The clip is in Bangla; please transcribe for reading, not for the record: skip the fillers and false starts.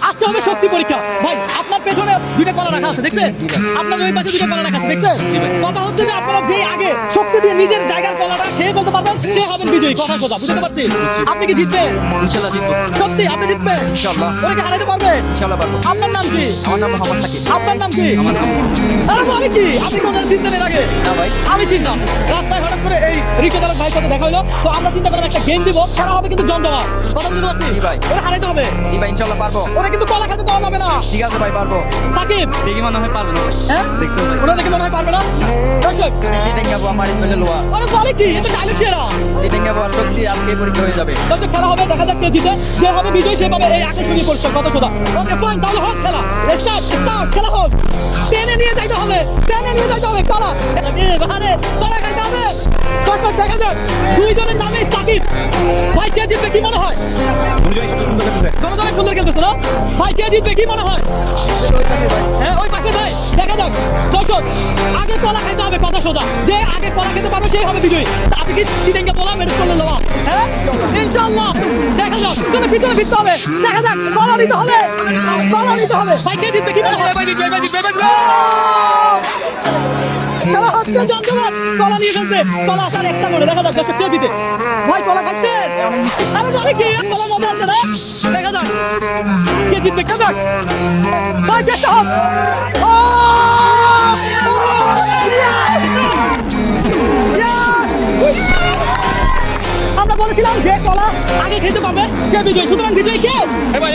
আজকে হবে শক্তি পরীক্ষা ভাই। আপনার পেছনে দুইটা কলা রাখা আছে দেখছেন? আপনার ওই পাশে দুইটা কলা রাখা আছে দেখছেন? কথা হচ্ছে যে আপনারা যে আগে শক্তি দিয়ে নিজের জায়গার কলাটা খেয়ে বলতে পারবেন সে হবেন বিজয়ী। কথা সোজা, বুঝতে পারছি? আপনি কি জিতবেন? ইনশাআল্লাহ জিতবো। সত্যি আপনি জিতবেন? ইনশাআল্লাহ। ওরা কি হারাইতে পারবে? ইনশাআল্লাহ পারবো। আপনার নাম কি? আমার নাম মোহাম্মদ সাকিব। আপনার নাম কি? আমার নাম আরে বলে কি? আপনি কোন চিন্তা নেই আগে? না ভাই। আমি চিন্তা রাস্তায় হঠাৎ করে এই রিক্সা চালক ভাইয়ের সাথে দেখা হলো, তো আমরা চিন্তা করলাম একটা গেম দিব, খেলা হবে কিন্তু জমজমা। কথা বুঝতে পারছি? জি ভাই। ওরা হারাইতে হবে। জি ভাই ইনশাআল্লাহ পারবো। ওরা কিন্তু কলা খেতে দেওয়া যাবে না। ঠিক আছে ভাই পারবো। সাকিব দেখি মনে হয় পারবো না। হ্যাঁ দেখছো ভাই। ওরা দেখে মনে হয় পারবে না। দর্শক সিটেঙ্গা বো আমার ইমেলে লোয়া। আরে বলে কি? এটা ডায়লগ ছেড়া। সিটেঙ্গা বো শক্তি আজকে পরীক্ষা হয়ে যাবে। দর্শক খেলা হবে, দেখা যাক কে জিতে। যে হবে বিজয় সে পাবে এই আকর্ষণীয় পুরস্কার। কথা সোজা। ওকে ফাইন, তাহলে হোক খেলা। স্টার্ট খেলা হোক। টেনে নিয়ে যাইতে হবে, টেনে নিয়ে যাইতে হবে কলা। এবারে কলা খাইতে হবে। দর্শক দেখা যাক দুইজনের নামে সাকিব। ভাই কে জিতবে কি মনে হয়? দুজনে সুন্দর খেলতেছে না? ভাই কে জিতবে কি মনে হয়? হ্যাঁ ওই পাশে ভাই। দেখা যাক দর্শক আগে কলা খাইতে হবে। কথা সোজা, যে আগে কলা খেতে পারবে সেই হবে বিজয়ী। তা আপনি কি চিটেঙ্গা বলা মেরে করলে লওয়া? হ্যাঁ ইনশাআল্লাহ। দেখা যাক, চলো ভিতরে ফিরতে হবে। দেখা যাক কলা নিতে হবে, কলা নিতে হবে। ভাই কে জিতবে কি মনে হয়? খেলা হচ্ছে জমজমাট। কলা নিয়ে ফেলছে, কলা আসার একটা করে। দেখা যাক দর্শক কে জিতে। ভাই কলা খাচ্ছে? আরে বলে কি? কলা মজা আছে না? দেখা যাক কে জিতবে। দেখা যাক ভাই চেষ্টা হোক। ও! আমরা বলেছিলাম যে কলা আগে খেতে পারবে সে বিজয়ী। সুতরাং বিজয়ী কে? এ ভাই